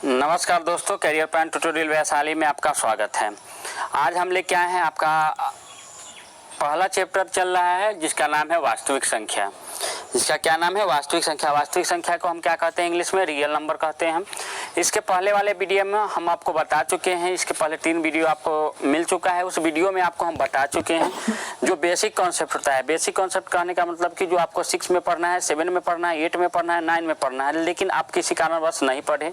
नमस्कार दोस्तों, career plan tutorial Vaishali में आपका स्वागत है। आज हम लेके आए हैं आपका पहला चैप्टर चल रहा है जिसका नाम है वास्तविक संख्या। इसका क्या नाम है? वास्तविक संख्या। वास्तविक संख्या को हम क्या कहते हैं? इंग्लिश में रियल नंबर कहते हैं हम। इसके पहले वाले वीडियो में हम आपको बता चुके हैं, इसके पहले 3 वीडियो आपको मिल चुका है। उस वीडियो में आपको हम बता चुके हैं जो बेसिक कॉन्सेप्ट होता है। बेसिक कॉन्सेप्ट कहने का मतलब कि जो आपको 6 में पढ़ना है, 7 में पढ़ना है, 8 में पढ़ना है, 9 में पढ़ना है, लेकिन आप किसी कारणवश नहीं पढ़े।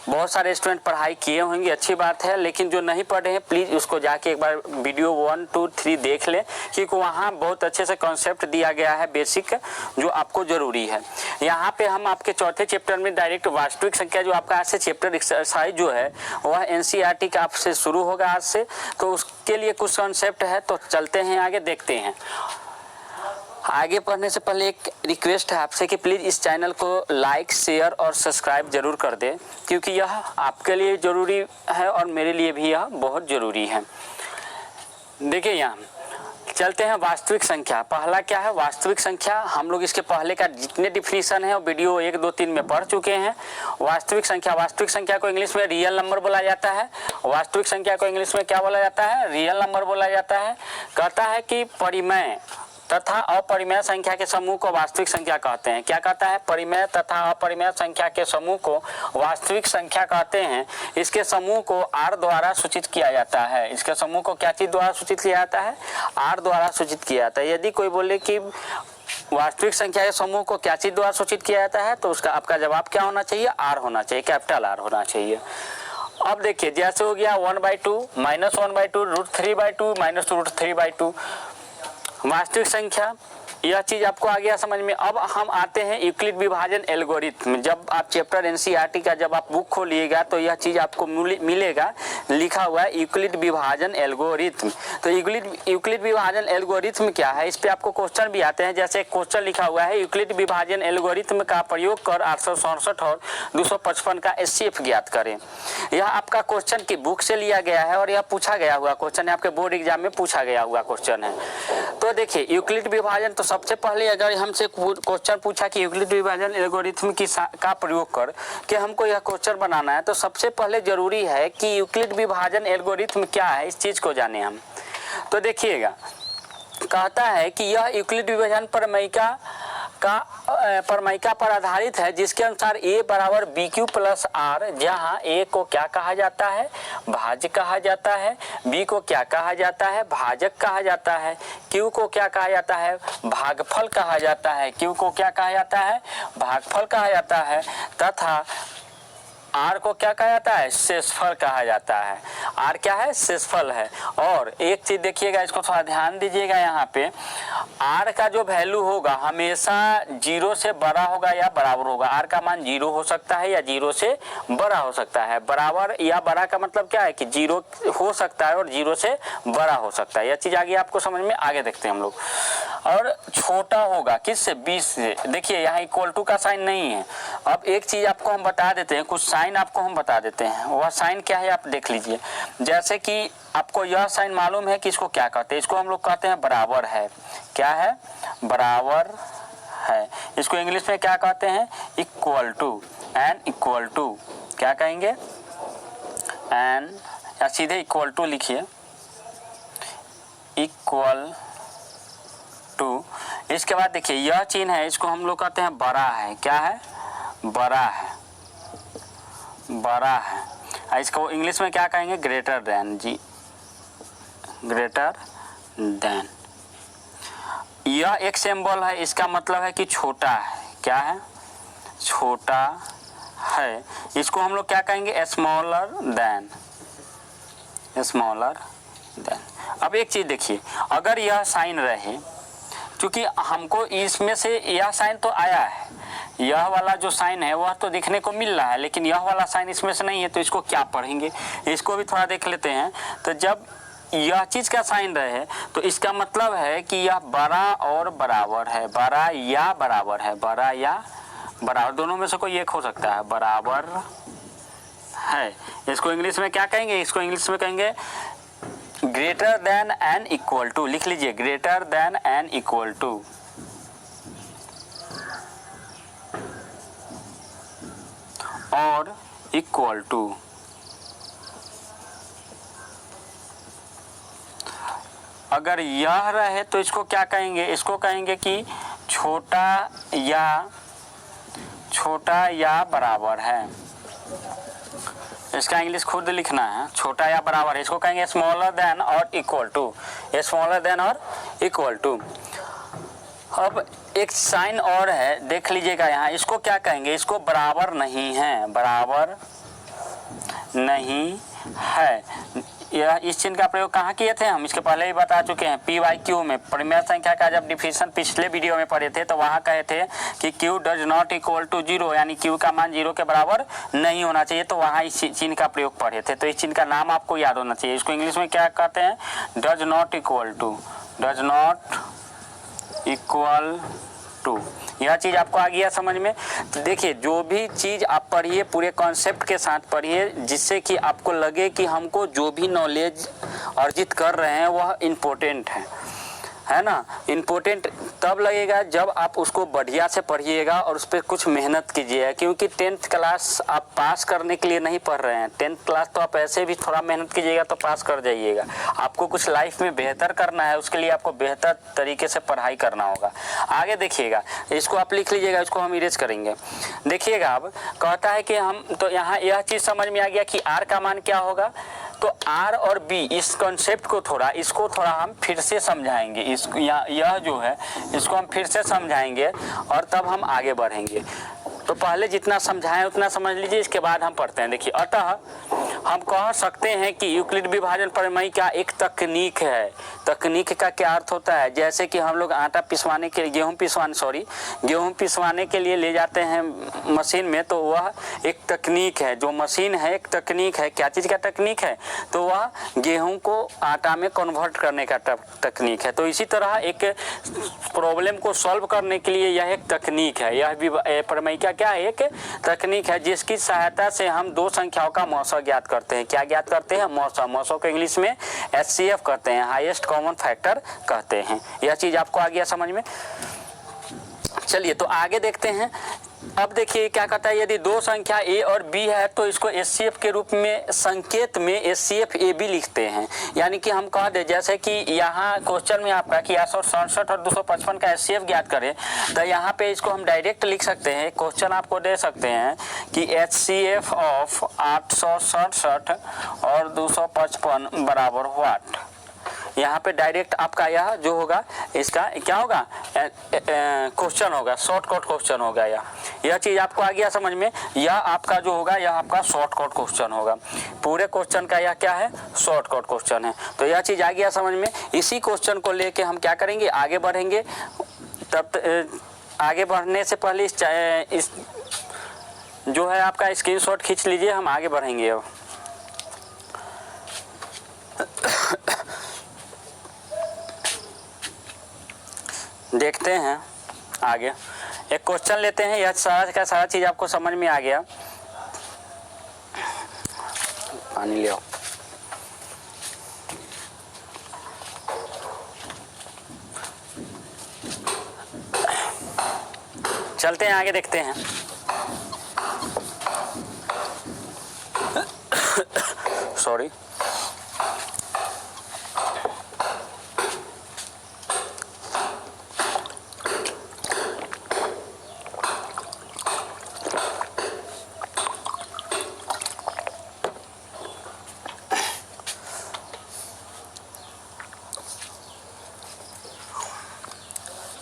बहुत सारे स्टूडेंट पढ़ाई किए होंगे, अच्छी बात है, लेकिन जो नहीं पढ़े हैं प्लीज़ उसको जाके एक बार वीडियो 1, 2, 3 देख लें, क्योंकि वहाँ बहुत अच्छे से कॉन्सेप्ट दिया गया है बेसिक, जो आपको ज़रूरी है। यहाँ पे हम आपके चौथे चैप्टर में डायरेक्ट वास्तविक संख्या, जो आपका आज से चैप्टर एक्सरसाइज जो है वह NCERT का आपसे शुरू होगा आज से, तो उसके लिए कुछ कॉन्सेप्ट है। तो चलते हैं आगे, देखते हैं। आगे पढ़ने से पहले एक रिक्वेस्ट है आपसे कि प्लीज़ इस चैनल को लाइक, शेयर और सब्सक्राइब जरूर कर दें, क्योंकि यह आपके लिए ज़रूरी है और मेरे लिए भी यह बहुत ज़रूरी है। देखिए, यहाँ चलते हैं वास्तविक संख्या। पहला क्या है? वास्तविक संख्या। हम लोग इसके पहले का जितने डिफिनीशन है वो वीडियो 1, 2, 3 में पढ़ चुके हैं। वास्तविक संख्या को इंग्लिश में रियल नंबर बोला जाता है। वास्तविक संख्या को इंग्लिश में क्या बोला जाता है? रियल नंबर बोला जाता है। कहता है कि परिमेय तथा अपरिमेय संख्या के समूह को वास्तविक संख्या कहते हैं। क्या कहता है? परिमेय तथा अपरिमेय संख्या के समूह को वास्तविक संख्या कहते हैं। इसके समूह को R द्वारा सूचित किया जाता है। इसके समूह को क्या चीज द्वारा सूचित किया जाता है? R द्वारा सूचित किया जाता है। यदि कोई बोले कि वास्तविक संख्या के समूह को क्या चीज द्वारा सूचित किया जाता है, तो उसका आपका जवाब क्या होना चाहिए? R होना चाहिए, कैपिटल R होना चाहिए। अब देखिए, जैसे हो गया 1/2, -1/2, √3/2, -√3/2 वास्तविक संख्या। यह चीज आपको आ गया समझ में। अब हम आते हैं यूक्लिड विभाजन एल्गोरिथम। जब आप चैप्टर NCERT का जब आप बुक खोलिएगा तो यह चीज आपको मिलेगा, लिखा हुआ है यूक्लिड विभाजन एल्गोरिथम। तो यूक्लिड विभाजन एल्गोरिथम क्या है? इस पे आपको क्वेश्चन भी आते हैं। जैसे क्वेश्चन लिखा हुआ है, यूक्लिड विभाजन एल्गोरिथम का प्रयोग कर 867 और 255 का HCF ज्ञात करें। यह आपका क्वेश्चन की बुक से लिया गया है और यह पूछा गया हुआ क्वेश्चन है, आपके बोर्ड एग्जाम में पूछा गया हुआ क्वेश्चन है। तो देखिए, यूक्लिड विभाजन, तो सबसे पहले अगर हमसे क्वेश्चन पूछा कि यूक्लिड विभाजन एल्गोरिथम का प्रयोग कर कि हमको यह क्वेश्चन बनाना है, तो सबसे पहले जरूरी है कि यूक्लिड विभाजन एल्गोरिथम क्या है, इस चीज को जाने हम। तो देखिएगा, कहता है कि यह यूक्लिड विभाजन परमयिका पर आधारित है, जिसके अनुसार A बराबर BQ प्लस R, जहाँ A को क्या कहा जाता है? भाज्य कहा जाता है। B को क्या कहा जाता है? भाजक कहा जाता है। Q को क्या कहा जाता है? भागफल कहा जाता है। Q को क्या कहा जाता है? भागफल कहा जाता है। तथा R को क्या कहा जाता है? शेषफल कहा जाता है। R क्या है? शेषफल है। और एक चीज देखिएगा, इसको थोड़ा ध्यान दीजिएगा, यहाँ पे R का जो वैल्यू होगा हमेशा 0 से बड़ा होगा या बराबर होगा। R का मान 0 हो सकता है या 0 से बड़ा हो सकता है। बराबर या बड़ा का मतलब क्या है कि 0 हो सकता है और 0 से बड़ा हो सकता है। यह चीज आगे आपको समझ में, आगे देखते हैं हम लोग। और छोटा होगा किससे? 20 से। देखिए, यहाँ इक्वल टू का साइन नहीं है। अब एक चीज आपको हम बता देते हैं, कुछ साइन आपको हम बता देते हैं। वह साइन क्या है आप देख लीजिए। जैसे कि आपको यह साइन मालूम है कि इसको क्या कहते हैं? इसको हम लोग कहते हैं बराबर है। क्या है? बराबर है। इसको इंग्लिश में क्या कहते हैं? Equal to. And equal to क्या कहेंगे? एन, या सीधे इक्वल टू लिखिए, इक्वल टू। इसके बाद देखिए, यह चिन्ह है, इसको हम लोग कहते हैं बड़ा है। क्या है? बड़ा है, बड़ा है। इसको इंग्लिश में क्या कहेंगे? Greater than. जी, ग्रेटर देन। यह एक सिंबल है, इसका मतलब है कि छोटा है। क्या है? छोटा है। इसको हम लोग क्या कहेंगे? Smaller than, smaller than. अब एक चीज देखिए, अगर यह साइन रहे, क्योंकि हमको इसमें से यह साइन तो आया है, यह वाला जो साइन है वह तो दिखने को मिल रहा है, लेकिन यह वाला साइन इसमें से नहीं है, तो इसको क्या पढ़ेंगे? इसको भी थोड़ा देख लेते हैं। तो जब यह चीज का साइन रहे तो इसका मतलब है कि यह बड़ा और बराबर है, बड़ा या बराबर है, बड़ा या बराबर, दोनों में से कोई एक हो सकता है, बराबर है। इसको इंग्लिश में क्या कहेंगे? इसको इंग्लिश में कहेंगे greater than and equal to. लिख लीजिए, greater than and equal to. और इक्वल टू, अगर यह रहे तो इसको क्या कहेंगे, इसको कहेंगे कि छोटा या बराबर है। इसका इंग्लिश खुद लिखना है, छोटा या बराबर है, इसको कहेंगे स्मॉलर देन और इक्वल टू, स्मॉलर देन और इक्वल टू। अब एक साइन और है, देख लीजिएगा यहाँ, इसको क्या कहेंगे, इसको बराबर नहीं है, बराबर नहीं है। यह इस चिन्ह का प्रयोग कहाँ किए थे, हम इसके पहले ही बता चुके हैं, पी वाई क्यू में। परिमेय संख्या का जब डिफिनेशन पिछले वीडियो में पढ़े थे तो वहाँ कहे थे कि Q does not equal to zero, यानी क्यू का मान जीरो के बराबर नहीं होना चाहिए, तो वहाँ इस चिन्ह का प्रयोग पढ़े थे। तो इस चिन्ह का नाम आपको याद होना चाहिए, इसको इंग्लिश में क्या कहते हैं, does not equal to, does not equal to. यह चीज़ आपको आ गया समझ में। तो देखिए, जो भी चीज़ आप पढ़िए पूरे कॉन्सेप्ट के साथ पढ़िए, जिससे कि आपको लगे कि हमको जो भी नॉलेज अर्जित कर रहे हैं वह इम्पोर्टेंट है ना। इम्पोर्टेंट तब लगेगा जब आप उसको बढ़िया से पढ़िएगा और उस पर कुछ मेहनत कीजिएगा, क्योंकि 10th क्लास आप पास करने के लिए नहीं पढ़ रहे हैं। 10th क्लास तो आप ऐसे भी थोड़ा मेहनत कीजिएगा तो पास कर जाइएगा। आपको कुछ लाइफ में बेहतर करना है, उसके लिए आपको बेहतर तरीके से पढ़ाई करना होगा। आगे देखिएगा, इसको आप लिख लीजिएगा, इसको हम इरेज करेंगे। देखिएगा, अब कहता है कि हम तो यहाँ यह चीज़ समझ में आ गया कि आर का मान क्या होगा। तो आर और बी, इस कॉन्सेप्ट को इसको थोड़ा हम फिर से समझाएंगे, इसको यह जो है इसको हम फिर से समझाएंगे और तब हम आगे बढ़ेंगे। तो पहले जितना समझाएं उतना समझ लीजिए, इसके बाद हम पढ़ते हैं। देखिए, अतः हम कह सकते हैं कि यूक्लिड विभाजन प्रमेय का एक तकनीक है। तकनीक का क्या अर्थ होता है, जैसे कि हम लोग आटा पिसवाने के लिए, गेहूं पिसवाने के लिए ले जाते हैं मशीन में, तो वह एक तकनीक है। जो मशीन है एक तकनीक है। क्या चीज़ का तकनीक है, तो वह गेहूं को आटा में कन्वर्ट करने का तकनीक है। तो इसी तरह एक प्रॉब्लम को सॉल्व करने के लिए यह एक तकनीक है। यह प्रमेय क्या है, एक तकनीक है जिसकी सहायता से हम दो संख्याओं का मौसा ज्ञात करते हैं। क्या ज्ञात करते हैं, मौसा। मौसा को इंग्लिश में HCF कहते हैं, हाईएस्ट कॉमन फैक्टर कहते हैं। यह चीज आपको आ गया समझ में। चलिए तो आगे देखते हैं। अब देखिए क्या कहता है, यदि दो संख्या A और B है तो इसको HCF के रूप में संकेत में HCF AB लिखते हैं। यानी कि हम कह दे, जैसे कि यहाँ क्वेश्चन में आपका कि 867 और 255 का HCF ज्ञात करें, तो यहाँ पे इसको हम डायरेक्ट लिख सकते हैं। क्वेश्चन आपको दे सकते हैं कि HCF ऑफ 867 और 255 बराबर व्हाट। यहाँ पे डायरेक्ट आपका यह जो होगा इसका क्या होगा, क्वेश्चन होगा, शॉर्टकट क्वेश्चन होगा। यह चीज़ आपको आ गया समझ में। यह आपका जो होगा यह आपका शॉर्टकट क्वेश्चन होगा। पूरे क्वेश्चन का यह क्या है, शॉर्टकट क्वेश्चन है। तो यह चीज़ आ गया समझ में। इसी क्वेश्चन को लेके हम क्या करेंगे, आगे बढ़ेंगे। तब आगे बढ़ने से पहले इस जो है आपका स्क्रीनशॉट खींच लीजिए, हम आगे बढ़ेंगे। अब देखते हैं आगे, एक क्वेश्चन लेते हैं। यह सारा का सारा चीज आपको समझ में आ गया। पानी ले आओ। चलते हैं आगे, देखते हैं। सॉरी,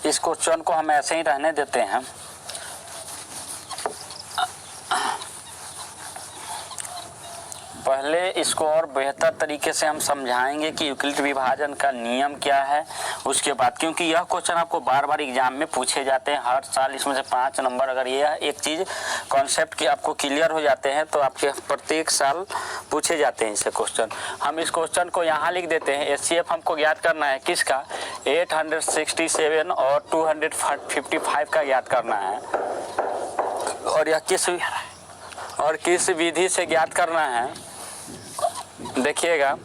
इस क्वेश्चन को हम ऐसे ही रहने देते हैं। पहले इसको और बेहतर तरीके से हम समझाएंगे कि यूक्लिड विभाजन का नियम क्या है। उसके बाद, क्योंकि यह क्वेश्चन आपको बार बार एग्जाम में पूछे जाते हैं हर साल, इसमें से 5 नंबर। अगर यह एक चीज़ कॉन्सेप्ट के आपको क्लियर हो जाते हैं तो आपके प्रत्येक साल पूछे जाते हैं इससे क्वेश्चन। हम इस क्वेश्चन को यहाँ लिख देते हैं। HCF हमको ज्ञात करना है किसका, 867 और 255 का ज्ञात करना है। और यह किस विधि से ज्ञात करना है, देखिएगा।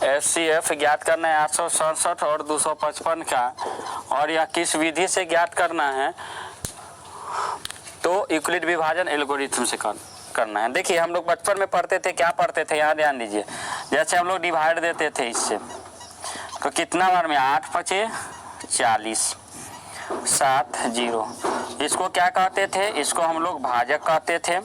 HCF ज्ञात करना है 867 और 255 का, और यह किस विधि से ज्ञात करना है, तो यूक्लिड विभाजन एल्गोरिथम से करना है। देखिए हम लोग बचपन में पढ़ते थे, क्या पढ़ते थे, यहाँ ध्यान दीजिए। जैसे हम लोग डिवाइड देते थे इससे, तो कितना बार में 8 पचे 40, 7 0। इसको क्या कहते थे? इसको हम लोग भाजक कहते थे।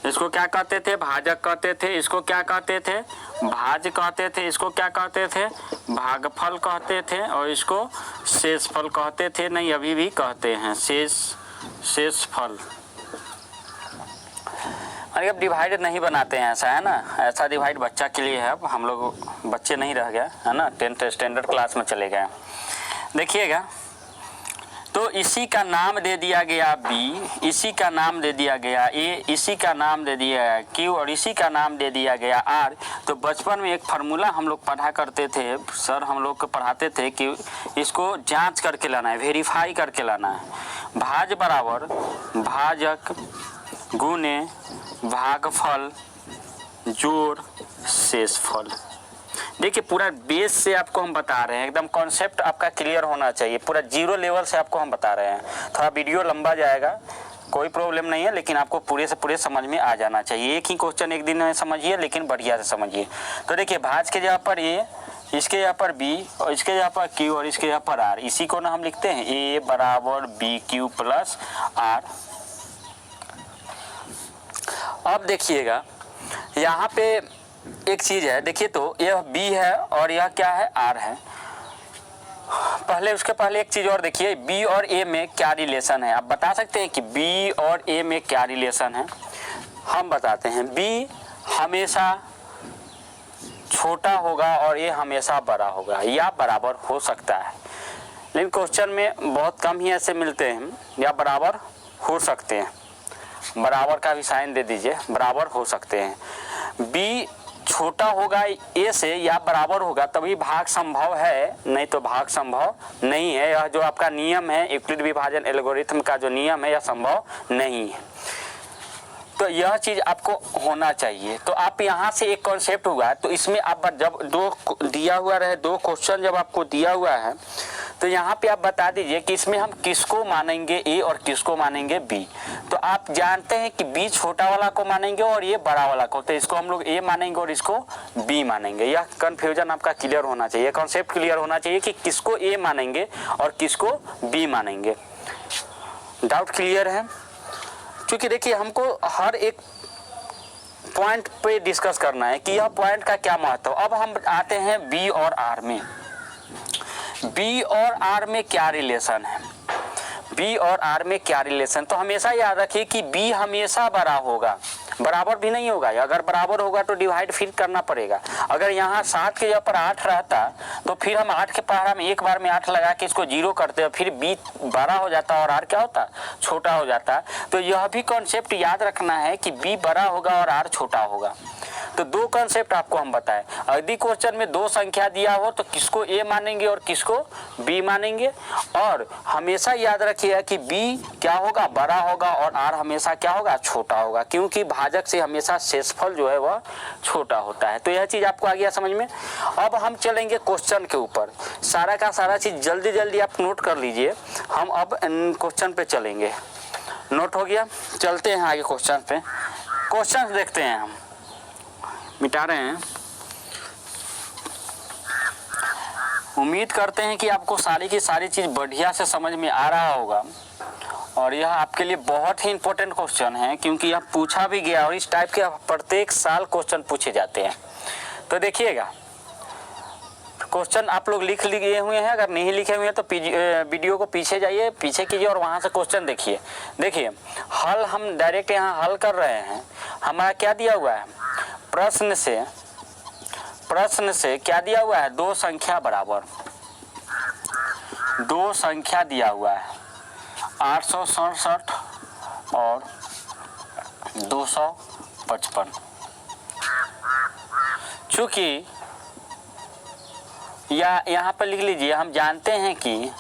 इसको क्या कहते थे? भाजक कहते थे। इसको क्या कहते थे? भाज कहते थे। इसको क्या कहते थे? भागफल कहते थे। और इसको शेषफल कहते थे, नहीं अभी भी कहते हैं शेषफल। अरे अब डिवाइड नहीं बनाते हैं, ऐसा है ना, ऐसा डिवाइड बच्चा के लिए है। अब हम लोग बच्चे नहीं रह गए है ना, 10th स्टैंडर्ड क्लास में चले गए। देखिएगा, तो इसी का नाम दे दिया गया बी, इसी का नाम दे दिया गया ए, इसी का नाम दे दिया गया क्यू, और इसी का नाम दे दिया गया आर। तो बचपन में एक फार्मूला हम लोग पढ़ा करते थे, सर हम लोग को पढ़ाते थे कि इसको जांच करके लाना है, वेरीफाई करके लाना है। भाज बराबर भाजक गुने भागफल जोड़ शेषफल। देखिए पूरा बेस से आपको हम बता रहे हैं, एकदम कॉन्सेप्ट आपका क्लियर होना चाहिए, पूरा जीरो लेवल से आपको हम बता रहे हैं। थोड़ा वीडियो लंबा जाएगा, कोई प्रॉब्लम नहीं है, लेकिन आपको पूरे से पूरे समझ में आ जाना चाहिए। एक ही क्वेश्चन एक दिन में समझिए, लेकिन बढ़िया से समझिए। तो देखिए भाज के जगह पर ए, इसके जगह पर बी, और इसके जगह पर क्यू, और इसके जगह पर आर। इसी को ना हम लिखते हैं ए बराबर बी क्यू प्लस आर। अब देखिएगा यहाँ पे एक चीज है, देखिए तो यह B है और यह क्या है? R है। उसके पहले एक चीज और देखिए, B और A में क्या रिलेशन है। आप बता सकते हैं कि B और A में क्या रिलेशन है? हम बताते हैं, B हमेशा छोटा होगा और A हमेशा बड़ा होगा, या बराबर हो सकता है। लेकिन क्वेश्चन में बहुत कम ही ऐसे मिलते हैं, या बराबर हो सकते हैं। बराबर का भी साइन दे दीजिए, बराबर हो सकते हैं। B छोटा होगा ए से या बराबर होगा तभी भाग संभव है, नहीं तो भाग संभव नहीं है। यह जो आपका नियम है, यूक्लिड विभाजन एल्गोरिथम का जो नियम है, यह संभव नहीं है। तो यह चीज आपको होना चाहिए। तो आप यहाँ से एक कॉन्सेप्ट हुआ, तो इसमें आप जब दो दिया हुआ रहे, दो क्वेश्चन जब आपको दिया हुआ है, तो यहाँ पे आप बता दीजिए कि इसमें हम किसको मानेंगे ए और किसको मानेंगे बी। तो आप जानते हैं कि बी छोटा वाला को मानेंगे और ये बड़ा वाला को, तो इसको हम लोग ए मानेंगे और इसको बी मानेंगे। यह कंफ्यूजन आपका क्लियर होना चाहिए, कॉन्सेप्ट क्लियर होना चाहिए कि किसको ए मानेंगे और किसको बी मानेंगे। डाउट क्लियर है? क्योंकि देखिए हमको हर एक पॉइंट पे डिस्कस करना है कि यह पॉइंट का क्या महत्व। अब हम आते हैं बी और आर में। बी और आर में क्या रिलेशन है? बी और आर में क्या रिलेशन? तो हमेशा याद रखिए कि बी हमेशा बड़ा होगा, बराबर भी नहीं होगा। अगर बराबर होगा तो डिवाइड फिर करना पड़ेगा। अगर यहाँ 7 के जगह पर 8 रहता तो फिर हम 8 के पहाड़ा में एक बार में 8 लगा के इसको 0 करते, फिर बी बड़ा हो जाता और आर क्या होता? छोटा हो जाता। तो यह भी कॉन्सेप्ट याद रखना है कि बी बड़ा होगा और आर छोटा होगा। तो दो कॉन्सेप्ट आपको हम बताएं। यदि क्वेश्चन में दो संख्या दिया हो तो किसको ए मानेंगे और किसको बी मानेंगे। और हमेशा याद रखिएगा कि बी क्या होगा? बड़ा होगा, और आर हमेशा क्या होगा? छोटा होगा, क्योंकि भाजक से हमेशा शेषफल जो है वह छोटा होता है। तो यह चीज आपको आ गया समझ में। अब हम चलेंगे क्वेश्चन के ऊपर। सारा का सारा चीज जल्दी जल्दी आप नोट कर लीजिए। हम अब क्वेश्चन पे चलेंगे। नोट हो गया? चलते हैं आगे क्वेश्चन पे। क्वेश्चन देखते हैं, हम मिटा रहे हैं। उम्मीद करते हैं कि आपको सारी की सारी चीज बढ़िया से समझ में आ रहा होगा, और यह आपके लिए बहुत ही इंपॉर्टेंट क्वेश्चन है, क्योंकि यह पूछा भी गया और इस टाइप के प्रत्येक साल क्वेश्चन पूछे जाते हैं। तो देखिएगा, क्वेश्चन आप लोग लिख लिए हुए हैं, अगर नहीं लिखे हुए हैं तो वीडियो को पीछे जाइए, पीछे कीजिए और वहां से क्वेश्चन देखिए। देखिए हल हम डायरेक्ट यहाँ हल कर रहे हैं। हमारा क्या दिया हुआ है? प्रश्न से क्या दिया हुआ है? दो संख्या बराबर, दो संख्या दिया हुआ है 867 और 255। चूंकि या यहाँ पर लिख लीजिए, हम जानते हैं कि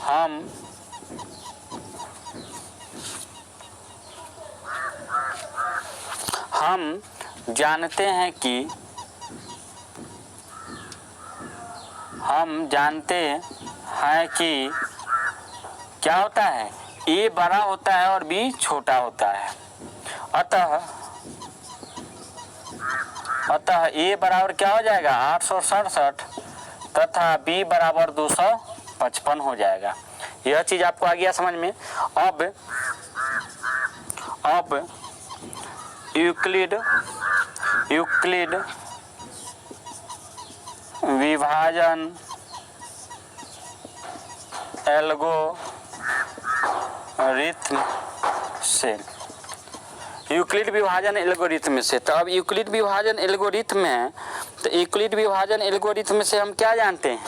हम जानते हैं कि क्या होता है ए बड़ा होता है और बी छोटा होता है। अतः ए बराबर क्या हो जाएगा 867 तथा बी बराबर 255 हो जाएगा। यह चीज आपको आ गया समझ में। अब यूक्लिड विभाजन एल्गोरिथम से, यूक्लिड विभाजन एल्गोरिथम से। तो अब यूक्लिड विभाजन एल्गोरिथम है, तो यूक्लिड विभाजन एल्गोरिथम से हम क्या जानते हैं?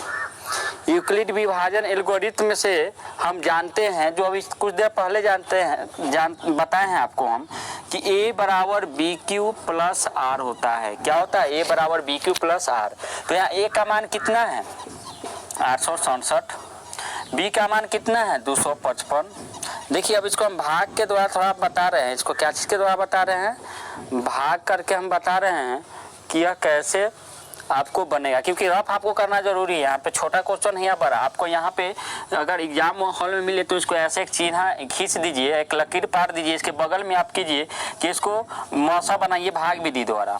यूक्लिड विभाजन एल्गोरिथम से हम जानते हैं, जो अभी कुछ देर पहले बताए हैं आपको हम, कि a बराबर बी क्यू प्लस आर होता है। क्या होता है? a बराबर बी क्यू प्लस आर। तो यहाँ a का मान कितना है 867, b का मान कितना है 255। देखिए अब इसको हम भाग के द्वारा थोड़ा बता रहे हैं। इसको क्या चीज़ के द्वारा बता रहे हैं? भाग करके हम बता रहे हैं कि यह कैसे आपको बनेगा, क्योंकि रफ आपको करना जरूरी है। यहाँ पे छोटा क्वेश्चन है या बड़ा, आपको यहाँ पे अगर एग्जाम हॉल में मिले तो इसको ऐसे एक चिन्ह खींच दीजिए, एक लकीर पार दीजिए, इसके बगल में आप कीजिए कि इसको मौसा बनाइए भाग विधि द्वारा।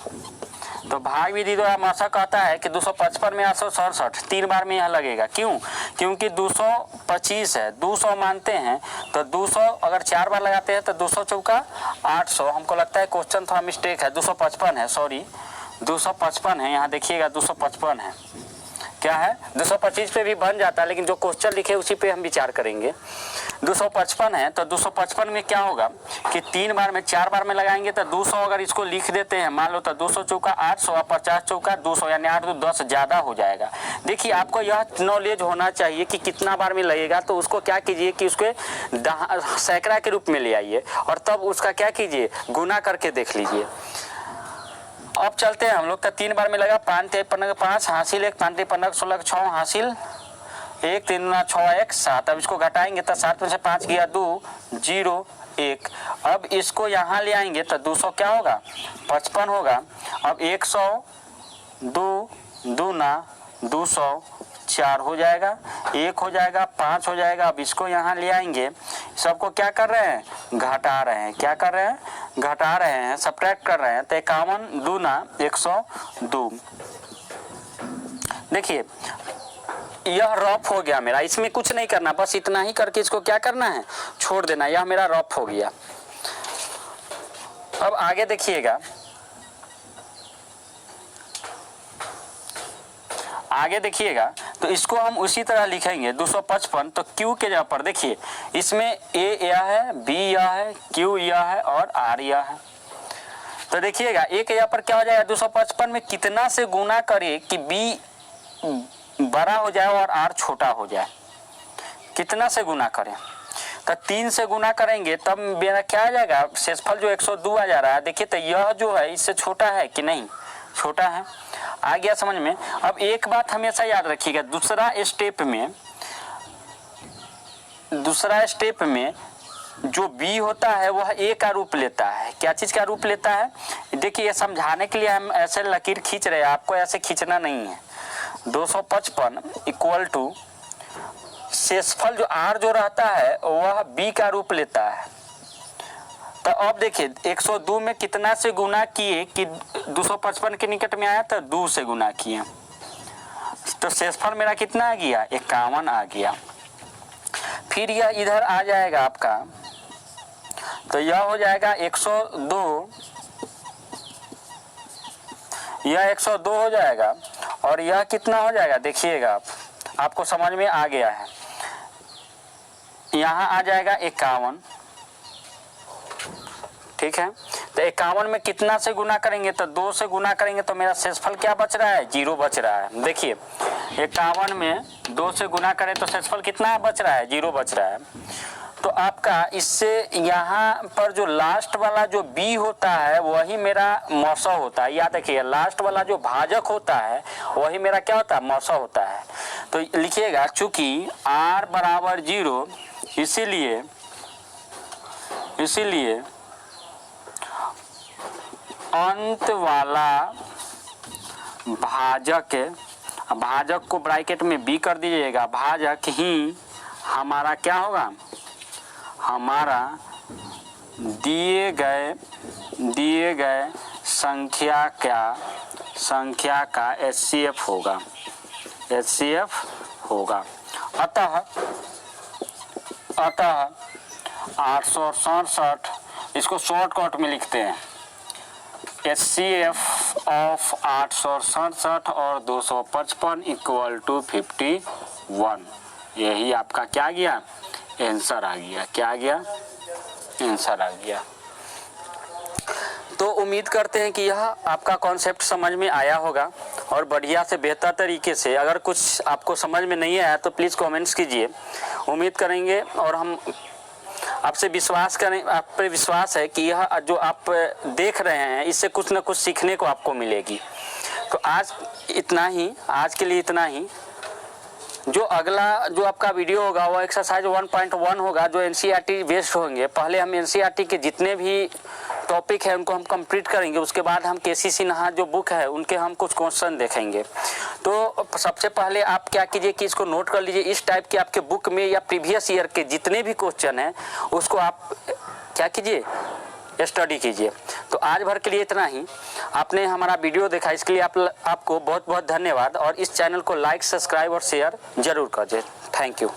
तो भाग विधि द्वारा मौसा कहता है कि 255 में 867 3 बार में यह लगेगा। क्यों? क्योंकि 225 है, 200 मानते हैं, तो 200 अगर 4 बार लगाते हैं तो 200 चौका 800। हमको लगता है क्वेश्चन थोड़ा मिस्टेक है, 255 है, सॉरी 255 है। यहाँ देखिएगा 255 है। क्या है? 225 पे भी बन जाता है, लेकिन जो क्वेश्चन लिखे उसी पे हम विचार करेंगे। 255 है, तो 255 में क्या होगा कि 3 बार में 4 बार में लगाएंगे तो 200 अगर इसको लिख देते हैं, मान लो तो 200 चौका 800 और 50 चौका 200, यानी 8 तो 10 ज़्यादा हो जाएगा। देखिए आपको यह नॉलेज होना चाहिए कि कितना बार में लगेगा, तो उसको क्या कीजिए कि उसके सैकड़ा के रूप में ले आइए और तब उसका क्या कीजिए गुना करके देख लीजिए। अब चलते हैं हम लोग। तो 3 बार में लगा 5 3 15 5 हासिल 1 5 3 15 16 6 हासिल 1 3 9 6 1 7। अब इसको घटाएंगे तो 7 में से 5 गया 2 0 1। अब इसको यहाँ ले आएंगे तो 200 क्या होगा 55 होगा। अब 100 2 दूना 200 4 हो जाएगा, 1 हो जाएगा, 5 हो जाएगा। अब इसको यहाँ ले आएंगे, सबको क्या कर रहे हैं घटा रहे हैं। क्या कर रहे हैं? घटा रहे हैं, सब्ट्रैक्ट कर रहे हैं। तो 51 दूना 102। देखिए यह रफ हो गया मेरा, इसमें कुछ नहीं करना, बस इतना ही करके इसको क्या करना है छोड़ देना। यह मेरा रफ हो गया। अब आगे देखिएगा, आगे देखिएगा तो इसको हम उसी तरह लिखेंगे 255। तो Q के जगह पर देखिए इसमें A यह है, B यह है, Q यह है और R यह है। तो देखिएगा A के जगह पर क्या हो जाएगा 255 में कितना से गुना करे कि B बड़ा हो जाए और R छोटा हो जाए। कितना से गुना करें? तो 3 से गुना करेंगे तब मेरा क्या आ जाएगा शेषफल जो 102 आ जा रहा है। देखिए तो यह जो है इससे छोटा है कि नहीं? छोटा है। आ गया समझ में। अब एक बात हमेशा याद रखिएगा, दूसरा स्टेप में जो B होता है वह A का रूप लेता है। क्या चीज़ का रूप लेता है? देखिए ये समझाने के लिए हम ऐसे लकीर खींच रहे हैं, आपको ऐसे खींचना नहीं है। 255 इक्वल टू शेषफल जो R जो रहता है वह B का रूप लेता है। तो अब देखिए 102 में कितना से गुना किए कि 255 के निकट में आया, तो 2 से गुना किए, तो शेषफल मेरा कितना आ गया 51 आ गया। फिर यह इधर आ जाएगा आपका, तो यह हो जाएगा 102, यह 102 हो जाएगा और यह कितना हो जाएगा देखिएगा आपको समझ में आ गया है। यहाँ आ जाएगा 51, ठीक है। तो 51 में कितना से गुना करेंगे? तो 2 से गुना करेंगे, तो मेरा शेषफल क्या बच रहा है 0 बच रहा है। देखिए 51 में 2 से गुना करें तो शेषफल कितना बच रहा है 0 बच रहा है। तो आपका इससे यहाँ पर जो लास्ट वाला जो B होता है वही मेरा मौसा होता है। याद रखिए लास्ट वाला जो भाजक होता है वही मेरा क्या होता है मौसा होता है। तो लिखिएगा चूंकि R बराबर 0 इसीलिए अंत वाला भाजक को ब्रैकेट में B कर दीजिएगा, भाजक ही हमारा क्या होगा हमारा दिए गए संख्या का HCF होगा। अतः 867, इसको शॉर्टकट में लिखते हैं, HCF ऑफ 867 और 255 इक्वल टू 51। यही आपका क्या गया, आंसर आ गया। क्या गया, आंसर आ गया। तो उम्मीद करते हैं कि यह आपका कॉन्सेप्ट समझ में आया होगा और बढ़िया से बेहतर तरीके से। अगर कुछ आपको समझ में नहीं आया तो प्लीज़ कमेंट्स कीजिए, उम्मीद करेंगे और हम आपसे विश्वास करें, आप पे विश्वास है कि यह जो आप देख रहे हैं इससे कुछ ना कुछ सीखने को आपको मिलेगी। तो आज के लिए इतना ही। जो अगला जो आपका वीडियो होगा वो एक्सरसाइज 1.1 होगा, जो NCERT बेस्ड होंगे। पहले हम NCERT के जितने भी टॉपिक है उनको हम कंप्लीट करेंगे, उसके बाद हम KC सिन्हा जो बुक है उनके हम कुछ क्वेश्चन देखेंगे। तो सबसे पहले आप क्या कीजिए कि इसको नोट कर लीजिए, इस टाइप के आपके बुक में या प्रीवियस ईयर के जितने भी क्वेश्चन हैं उसको आप क्या कीजिए, स्टडी कीजिए। तो आज भर के लिए इतना ही। आपने हमारा वीडियो देखा इसके लिए आपको बहुत बहुत धन्यवाद और इस चैनल को लाइक, सब्सक्राइब और शेयर जरूर कर दे। Thank you.